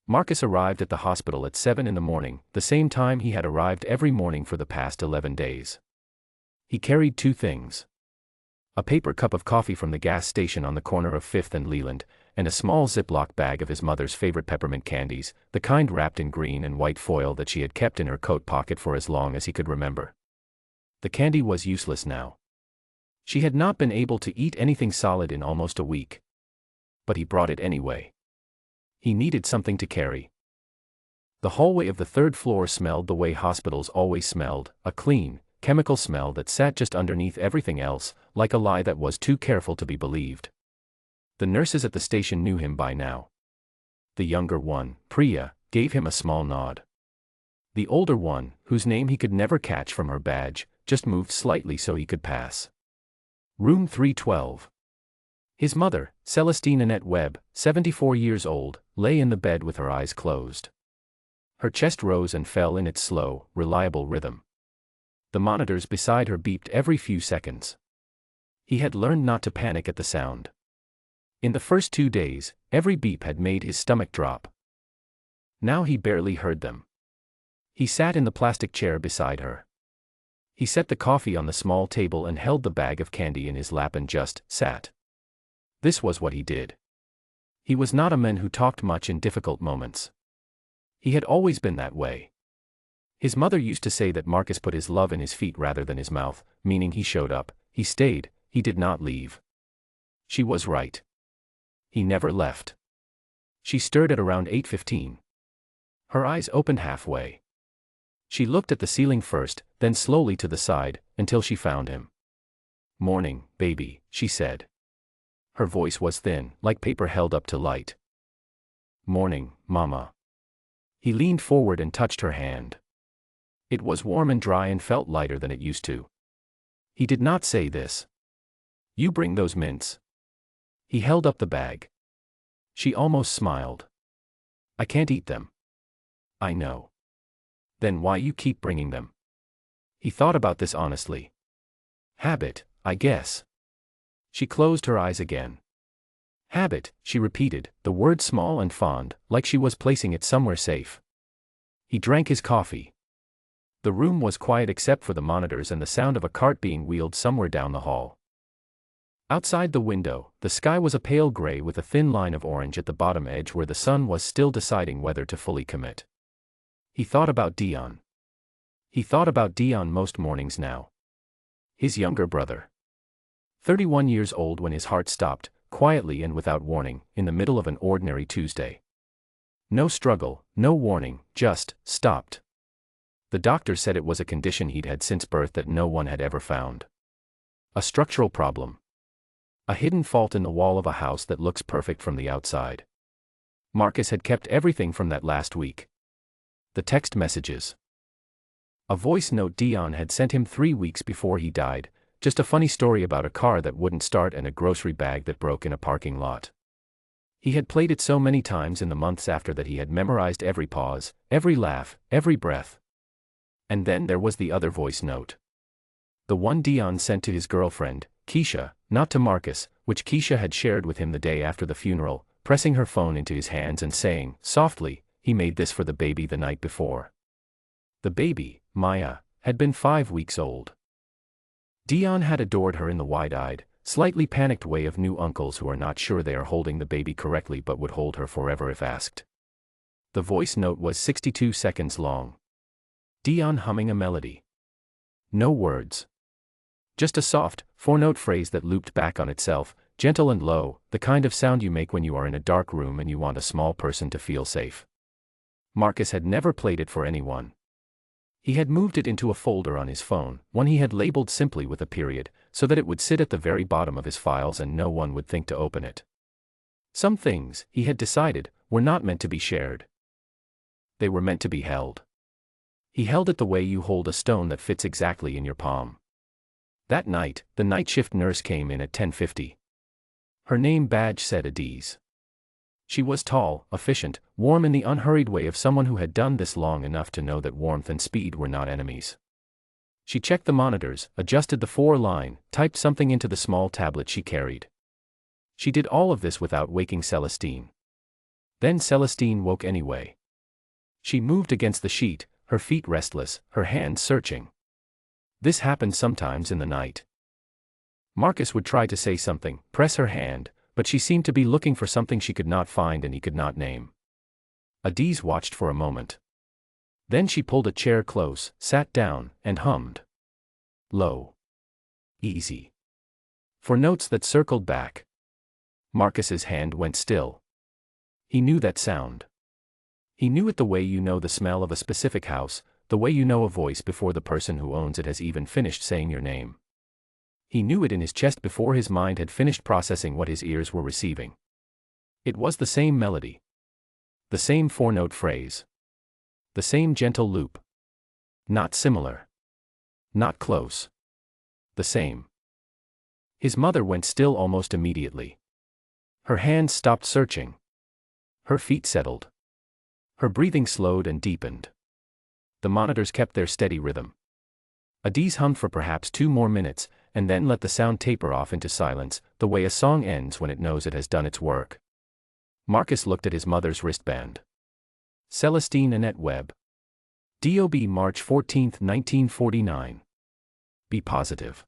Marcus arrived at the hospital at 7 in the morning, the same time he had arrived every morning for the past 11 days. He carried two things: a paper cup of coffee from the gas station on the corner of 5th and Leland, and a small Ziploc bag of his mother's favorite peppermint candies, the kind wrapped in green and white foil that she had kept in her coat pocket for as long as he could remember. The candy was useless now. She had not been able to eat anything solid in almost a week. But he brought it anyway. He needed something to carry. The hallway of the 3rd floor smelled the way hospitals always smelled, a clean, chemical smell that sat just underneath everything else, like a lie that was too careful to be believed. The nurses at the station knew him by now. The younger one, Priya, gave him a small nod. The older one, whose name he could never catch from her badge, just moved slightly so he could pass. Room 312. His mother, Celestine Annette Webb, 74 years old, lay in the bed with her eyes closed. Her chest rose and fell in its slow, reliable rhythm. The monitors beside her beeped every few seconds. He had learned not to panic at the sound. In the first 2 days, every beep had made his stomach drop. Now he barely heard them. He sat in the plastic chair beside her. He set the coffee on the small table and held the bag of candy in his lap and just sat. This was what he did. He was not a man who talked much in difficult moments. He had always been that way. His mother used to say that Marcus put his love in his feet rather than his mouth, meaning he showed up, he stayed, he did not leave. She was right. He never left. She stirred at around 8:15. Her eyes opened halfway. She looked at the ceiling first, then slowly to the side, until she found him. "Morning, baby," she said. Her voice was thin, like paper held up to light. "Morning, Mama." He leaned forward and touched her hand. It was warm and dry and felt lighter than it used to. He did not say this. "You bring those mints." He held up the bag. She almost smiled. "I can't eat them." "I know." "Then why you keep bringing them?" He thought about this honestly. "Habit, I guess." She closed her eyes again. "Habit," she repeated, the word small and fond, like she was placing it somewhere safe. He drank his coffee. The room was quiet except for the monitors and the sound of a cart being wheeled somewhere down the hall. Outside the window, the sky was a pale gray with a thin line of orange at the bottom edge where the sun was still deciding whether to fully commit. He thought about Dion. He thought about Dion most mornings now. His younger brother. 31 years old when his heart stopped, quietly and without warning, in the middle of an ordinary Tuesday. No struggle, no warning, just stopped. The doctor said it was a condition he'd had since birth that no one had ever found. A structural problem. A hidden fault in the wall of a house that looks perfect from the outside. Marcus had kept everything from that last week. The text messages. A voice note Dion had sent him 3 weeks before he died, just a funny story about a car that wouldn't start and a grocery bag that broke in a parking lot. He had played it so many times in the months after that he had memorized every pause, every laugh, every breath. And then there was the other voice note. The one Dion sent to his girlfriend, Keisha, not to Marcus, which Keisha had shared with him the day after the funeral, pressing her phone into his hands and saying, softly, he made this for the baby the night before. The baby, Maya, had been 5 weeks old. Dion had adored her in the wide-eyed, slightly panicked way of new uncles who are not sure they are holding the baby correctly but would hold her forever if asked. The voice note was 62 seconds long. Dion humming a melody. No words. Just a soft, 4-note phrase that looped back on itself, gentle and low, the kind of sound you make when you are in a dark room and you want a small person to feel safe. Marcus had never played it for anyone. He had moved it into a folder on his phone, one he had labeled simply with a period, so that it would sit at the very bottom of his files and no one would think to open it. Some things, he had decided, were not meant to be shared. They were meant to be held. He held it the way you hold a stone that fits exactly in your palm. That night, the night shift nurse came in at 10:50. Her name badge said Adiz. She was tall, efficient, warm in the unhurried way of someone who had done this long enough to know that warmth and speed were not enemies. She checked the monitors, adjusted the 4-line, typed something into the small tablet she carried. She did all of this without waking Celestine. Then Celestine woke anyway. She moved against the sheet, her feet restless, her hands searching. This happened sometimes in the night. Marcus would try to say something, press her hand, but she seemed to be looking for something she could not find and he could not name. Adise watched for a moment. Then she pulled a chair close, sat down, and hummed. Low. Easy. For notes that circled back. Marcus's hand went still. He knew that sound. He knew it the way you know the smell of a specific house, the way you know a voice before the person who owns it has even finished saying your name. He knew it in his chest before his mind had finished processing what his ears were receiving. It was the same melody. The same four-note phrase. The same gentle loop. Not similar. Not close. The same. His mother went still almost immediately. Her hands stopped searching. Her feet settled. Her breathing slowed and deepened. The monitors kept their steady rhythm. Adise hummed for perhaps 2 more minutes, and then let the sound taper off into silence, the way a song ends when it knows it has done its work. Marcus looked at his mother's wristband. Celestine Annette Webb. DOB March 14, 1949. Be positive.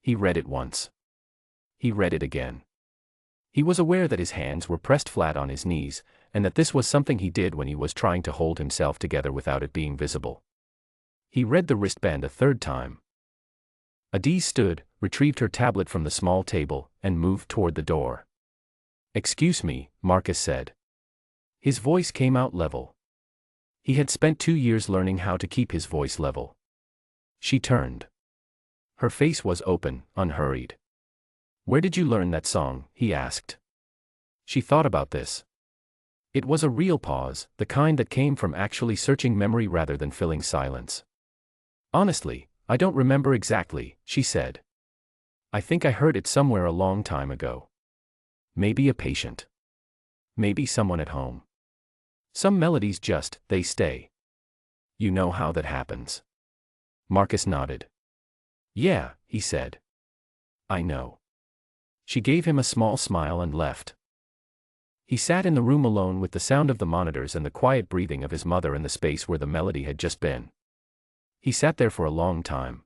He read it once. He read it again. He was aware that his hands were pressed flat on his knees, and that this was something he did when he was trying to hold himself together without it being visible. He read the wristband a 3rd time. Adise stood, retrieved her tablet from the small table, and moved toward the door. "Excuse me," Marcus said. His voice came out level. He had spent 2 years learning how to keep his voice level. She turned. Her face was open, unhurried. "Where did you learn that song?" he asked. She thought about this. It was a real pause, the kind that came from actually searching memory rather than filling silence. "Honestly, I don't remember exactly," she said. "I think I heard it somewhere a long time ago. Maybe a patient. Maybe someone at home. Some melodies just, they stay. You know how that happens." Marcus nodded. "Yeah," he said. "I know." She gave him a small smile and left. He sat in the room alone with the sound of the monitors and the quiet breathing of his mother in the space where the melody had just been. He sat there for a long time.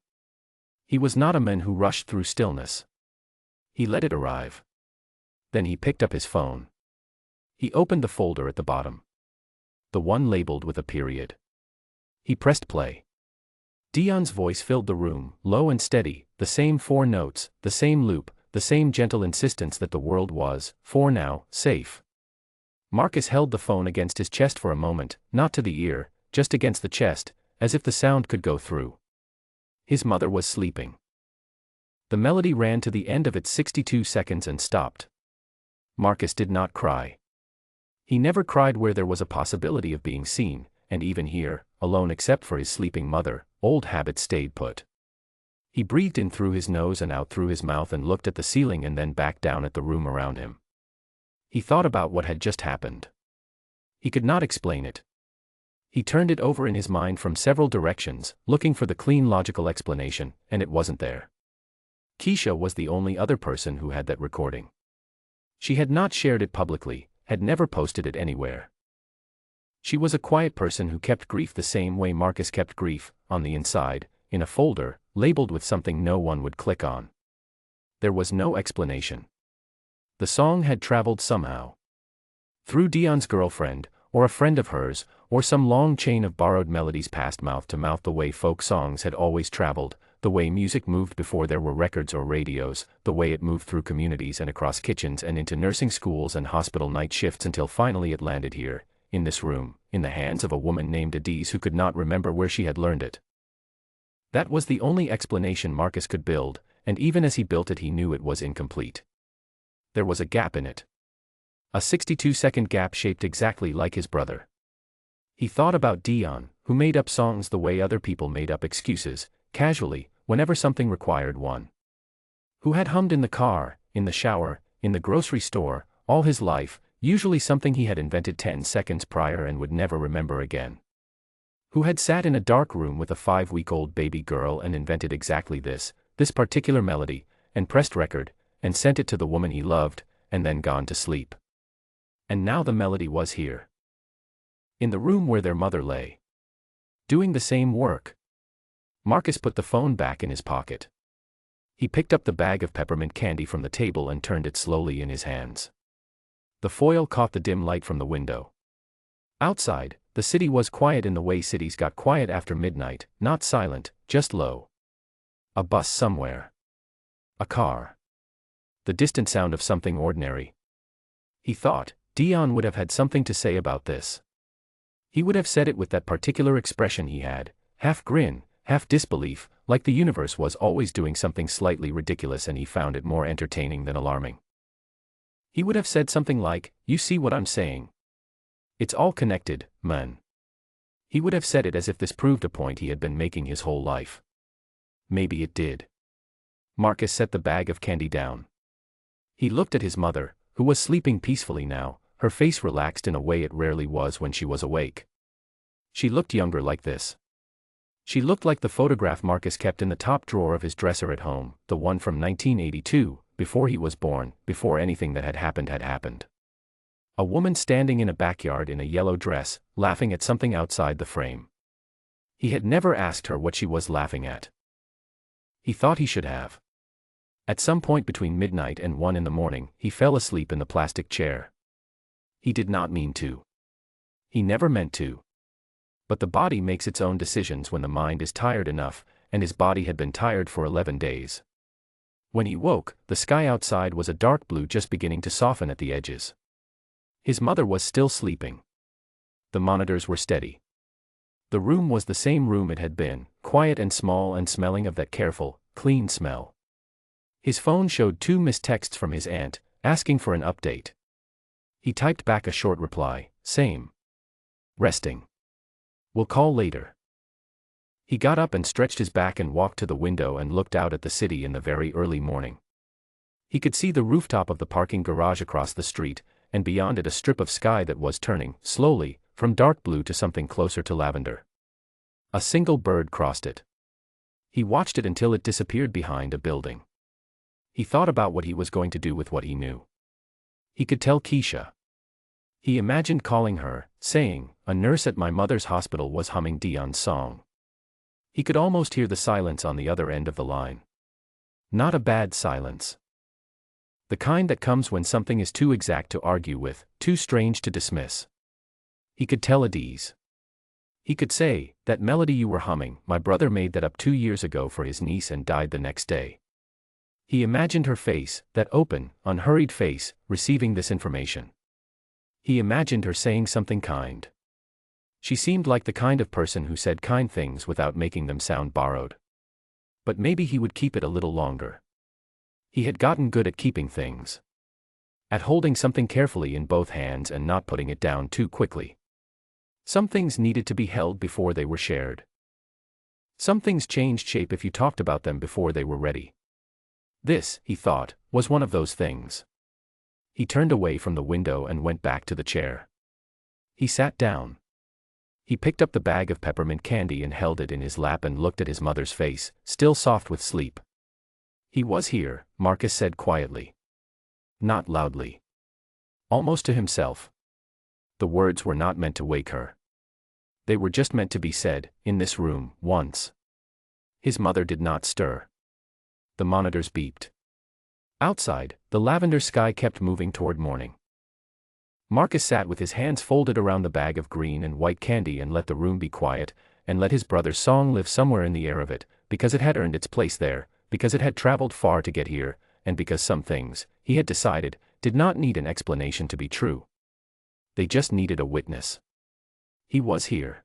He was not a man who rushed through stillness. He let it arrive. Then he picked up his phone. He opened the folder at the bottom. The one labeled with a period. He pressed play. Dion's voice filled the room, low and steady, the same 4 notes, the same loop, the same gentle insistence that the world was, for now, safe. Marcus held the phone against his chest for a moment, not to the ear, just against the chest, as if the sound could go through. His mother was sleeping. The melody ran to the end of its 62 seconds and stopped. Marcus did not cry. He never cried where there was a possibility of being seen, and even here, alone except for his sleeping mother, old habits stayed put. He breathed in through his nose and out through his mouth and looked at the ceiling and then back down at the room around him. He thought about what had just happened. He could not explain it. He turned it over in his mind from several directions, looking for the clean logical explanation, and it wasn't there. Keisha was the only other person who had that recording. She had not shared it publicly, had never posted it anywhere. She was a quiet person who kept grief the same way Marcus kept grief, on the inside, in a folder, labeled with something no one would click on. There was no explanation. The song had traveled somehow. Through Dion's girlfriend, or a friend of hers, or some long chain of borrowed melodies passed mouth to mouth the way folk songs had always traveled, the way music moved before there were records or radios, the way it moved through communities and across kitchens and into nursing schools and hospital night shifts until finally it landed here, in this room, in the hands of a woman named Adise who could not remember where she had learned it. That was the only explanation Marcus could build, and even as he built it he knew it was incomplete. There was a gap in it. A 62-second gap shaped exactly like his brother. He thought about Dion, who made up songs the way other people made up excuses, casually, whenever something required one. Who had hummed in the car, in the shower, in the grocery store, all his life, usually something he had invented 10 seconds prior and would never remember again. Who had sat in a dark room with a 5-week-old baby girl and invented exactly this particular melody, and pressed record, and sent it to the woman he loved, and then gone to sleep. And now the melody was here. In the room where their mother lay. Doing the same work. Marcus put the phone back in his pocket. He picked up the bag of peppermint candy from the table and turned it slowly in his hands. The foil caught the dim light from the window. Outside, the city was quiet in the way cities got quiet after midnight, not silent, just low. A bus somewhere. A car. The distant sound of something ordinary. He thought, Dion would have had something to say about this. He would have said it with that particular expression he had, half grin, half disbelief, like the universe was always doing something slightly ridiculous and he found it more entertaining than alarming. He would have said something like, "You see what I'm saying? It's all connected, man." He would have said it as if this proved a point he had been making his whole life. Maybe it did. Marcus set the bag of candy down. He looked at his mother, who was sleeping peacefully now, her face relaxed in a way it rarely was when she was awake. She looked younger like this. She looked like the photograph Marcus kept in the top drawer of his dresser at home, the one from 1982, before he was born, before anything that had happened had happened. A woman standing in a backyard in a yellow dress, laughing at something outside the frame. He had never asked her what she was laughing at. He thought he should have. At some point between midnight and 1 in the morning, he fell asleep in the plastic chair. He did not mean to. He never meant to. But the body makes its own decisions when the mind is tired enough, and his body had been tired for 11 days. When he woke, the sky outside was a dark blue just beginning to soften at the edges. His mother was still sleeping. The monitors were steady. The room was the same room it had been, quiet and small and smelling of that careful, clean smell. His phone showed 2 missed texts from his aunt, asking for an update. He typed back a short reply, same. Resting. We'll call later. He got up and stretched his back and walked to the window and looked out at the city in the very early morning. He could see the rooftop of the parking garage across the street, and beyond it a strip of sky that was turning, slowly, from dark blue to something closer to lavender. A single bird crossed it. He watched it until it disappeared behind a building. He thought about what he was going to do with what he knew. He could tell Keisha. He imagined calling her, saying, "A nurse at my mother's hospital was humming Dion's song." He could almost hear the silence on the other end of the line. Not a bad silence. The kind that comes when something is too exact to argue with, too strange to dismiss. He could tell Adiz. He could say, "That melody you were humming, my brother made that up 2 years ago for his niece and died the next day." He imagined her face, that open, unhurried face, receiving this information. He imagined her saying something kind. She seemed like the kind of person who said kind things without making them sound borrowed. But maybe he would keep it a little longer. He had gotten good at keeping things. At holding something carefully in both hands and not putting it down too quickly. Some things needed to be held before they were shared. Some things changed shape if you talked about them before they were ready. This, he thought, was one of those things. He turned away from the window and went back to the chair. He sat down. He picked up the bag of peppermint candy and held it in his lap and looked at his mother's face, still soft with sleep. "He was here," Marcus said quietly. Not loudly. Almost to himself. The words were not meant to wake her. They were just meant to be said, in this room, once. His mother did not stir. The monitors beeped. Outside, the lavender sky kept moving toward morning. Marcus sat with his hands folded around the bag of green and white candy and let the room be quiet, and let his brother's song live somewhere in the air of it, because it had earned its place there, because it had traveled far to get here, and because some things, he had decided, did not need an explanation to be true. They just needed a witness. He was here.